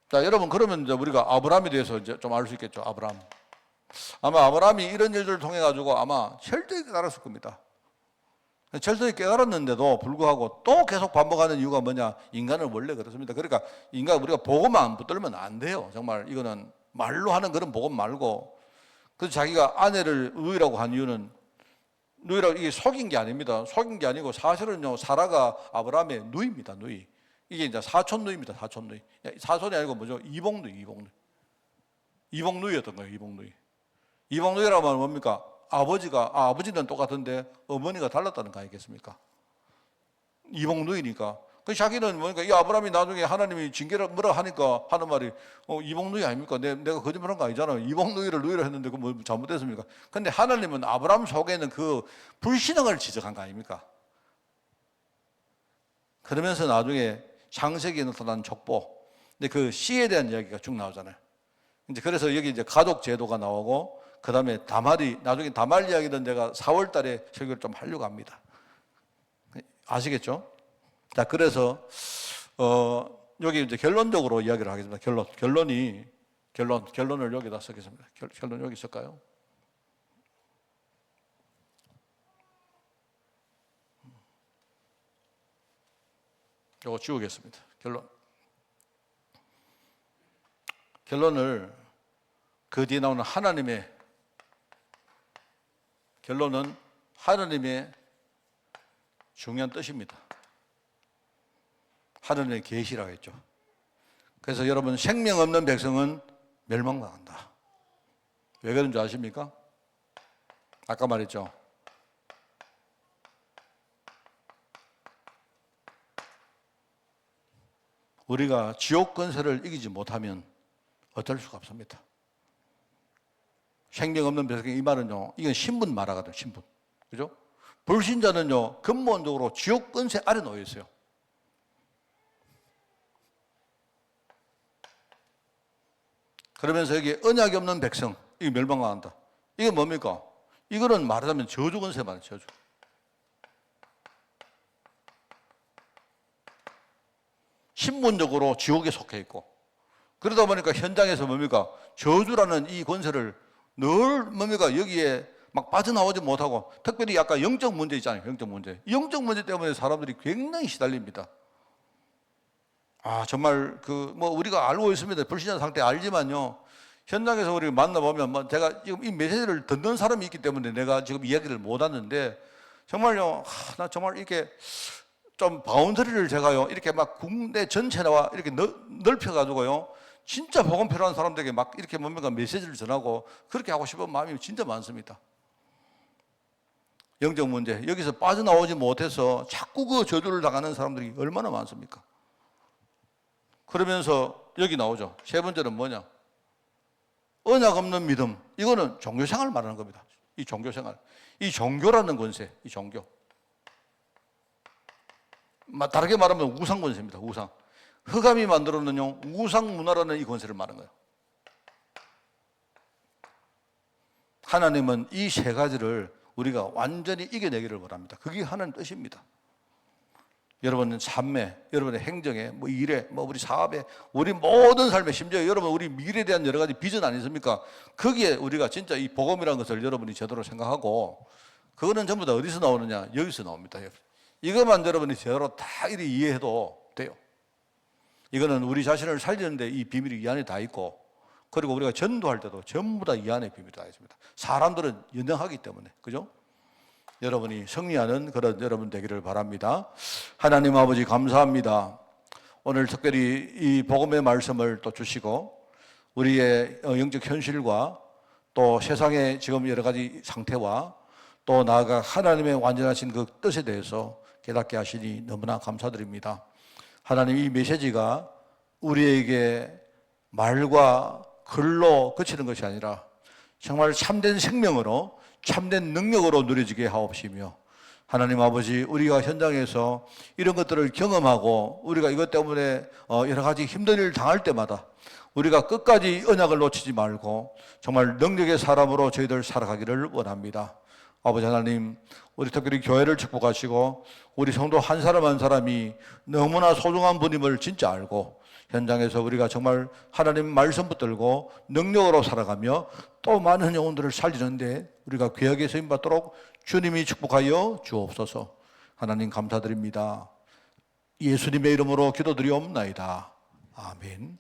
자, 여러분, 그러면 이제 우리가 아브라함에 대해서 이제 좀 알 수 있겠죠. 아브라함. 아마 아브라함이 이런 일들을 통해 가지고 아마 철저히 깨달았을 겁니다. 철저히 깨달았는데도 불구하고 또 계속 반복하는 이유가 뭐냐? 인간은 원래 그렇습니다. 그러니까 인간 우리가 복음만 붙들면 안 돼요. 정말 이거는 말로 하는 그런 복음 말고. 그래서 자기가 아내를 누이라고 한 이유는 누이라고 이게 속인 게 아닙니다. 속인 게 아니고 사실은요, 사라가 아브라함의 누이입니다. 누이. 이게 이제 사촌 누이입니다. 사촌 누이. 사촌이 아니고 뭐죠? 이복 누이, 이복 누이. 이복 누이였던 거예요. 이복 누이. 이복 누이라고 하면 뭡니까? 아버지는 똑같은데 어머니가 달랐다는 거 아니겠습니까? 이복 누이니까. 그 자기는 뭐니까 이 아브라함이 나중에 하나님이 징계를 뭐라 하니까 하는 말이 이복 누이 아닙니까? 내가 거짓말한 거 아니잖아요. 이복 누이를 누이라 했는데 그 뭐 잘못됐습니까? 근데 하나님은 아브라함 속에는 그 불신앙을 지적한 거 아닙니까? 그러면서 나중에 창세기에 나타난 족보, 근데 그 씨에 대한 이야기가 쭉 나오잖아요. 이제 그래서 여기 이제 가족 제도가 나오고, 그 다음에 나중에 다말 이야기는 제가 4월 달에 설교를 좀 하려고 합니다. 아시겠죠? 자, 그래서, 여기 이제 결론적으로 이야기를 하겠습니다. 결론을 여기다 쓰겠습니다. 결론 여기 쓸까요? 이거 지우겠습니다. 결론을 그 뒤에 나오는 결론은 하나님의 중요한 뜻입니다. 하나님의 계시라고 했죠. 그래서 여러분, 생명 없는 백성은 멸망당한다. 왜 그런 줄 아십니까? 아까 말했죠. 우리가 지옥 권세를 이기지 못하면 어쩔 수가 없습니다. 생명 없는 백성, 이 말은요, 이건 신분 말하거든요. 신분. 그죠? 불신자는요, 근본적으로 지옥 권세 아래 놓여 있어요. 그러면서 여기 언약이 없는 백성, 이게 멸망당한다. 이게 뭡니까? 이거는 말하자면 저주 권세 말이에요. 저주. 신분적으로 지옥에 속해 있고, 그러다 보니까 현장에서 뭡니까? 저주라는 이 권세를 늘 뭡니까? 여기에 막 빠져나오지 못하고, 특별히 아까 영적 문제 있잖아요. 영적 문제. 이 영적 문제 때문에 사람들이 굉장히 시달립니다. 정말 우리가 알고 있습니다. 불신자 상태 알지만요, 현장에서 우리 만나보면 제가 지금 이 메시지를 듣는 사람이 있기 때문에 내가 지금 이야기를 못 하는데, 정말요, 나 정말 이렇게 좀 바운더리를 제가요, 이렇게 막 국내 전체와 이렇게 넓혀가지고요, 진짜 복음 필요한 사람들에게 막 이렇게 뭡니까? 메시지를 전하고 그렇게 하고 싶은 마음이 진짜 많습니다. 영적 문제, 여기서 빠져나오지 못해서 자꾸 그 저주를 당하는 사람들이 얼마나 많습니까? 그러면서 여기 나오죠. 세 번째는 뭐냐? 언약 없는 믿음. 이거는 종교생활을 말하는 겁니다. 이 종교생활. 이 종교라는 권세, 이 종교. 다르게 말하면 우상 권세입니다. 우상. 흑암이 만들어놓은 우상 문화라는 이 권세를 말하는 거예요. 하나님은 이 세 가지를 우리가 완전히 이겨내기를 원합니다. 그게 하나님 뜻입니다. 여러분은 삶에, 여러분의 행정에, 뭐 일에, 뭐 우리 사업에, 우리 모든 삶에, 심지어 여러분 우리 미래에 대한 여러 가지 비전 아니십니까? 거기에 우리가 진짜 이 복음이라는 것을 여러분이 제대로 생각하고, 그거는 전부 다 어디서 나오느냐? 여기서 나옵니다. 이것만 여러분이 제대로 다 이리 이해해도 돼요. 이거는 우리 자신을 살리는데 이 비밀이 이 안에 다 있고, 그리고 우리가 전도할 때도 전부 다 이 안에 비밀이 다 있습니다. 사람들은 연명하기 때문에, 그죠? 여러분이 승리하는 그런 여러분 되기를 바랍니다. 하나님 아버지 감사합니다. 오늘 특별히 이 복음의 말씀을 또 주시고 우리의 영적 현실과 또 세상의 지금 여러 가지 상태와 또 나아가 하나님의 완전하신 그 뜻에 대해서 깨닫게 하시니 너무나 감사드립니다. 하나님, 이 메시지가 우리에게 말과 글로 그치는 것이 아니라 정말 참된 생명으로, 참된 능력으로 누려지게 하옵시며, 하나님 아버지, 우리가 현장에서 이런 것들을 경험하고 우리가 이것 때문에 여러 가지 힘든 일을 당할 때마다 우리가 끝까지 언약을 놓치지 말고 정말 능력의 사람으로 저희들 살아가기를 원합니다. 아버지 하나님, 우리 특별히 교회를 축복하시고 우리 성도 한 사람 한 사람이 너무나 소중한 분임을 진짜 알고 현장에서 우리가 정말 하나님 말씀 붙들고 능력으로 살아가며 또 많은 영혼들을 살리는데 우리가 귀하게 쓰임받도록 주님이 축복하여 주옵소서. 하나님 감사드립니다. 예수님의 이름으로 기도드리옵나이다. 아멘.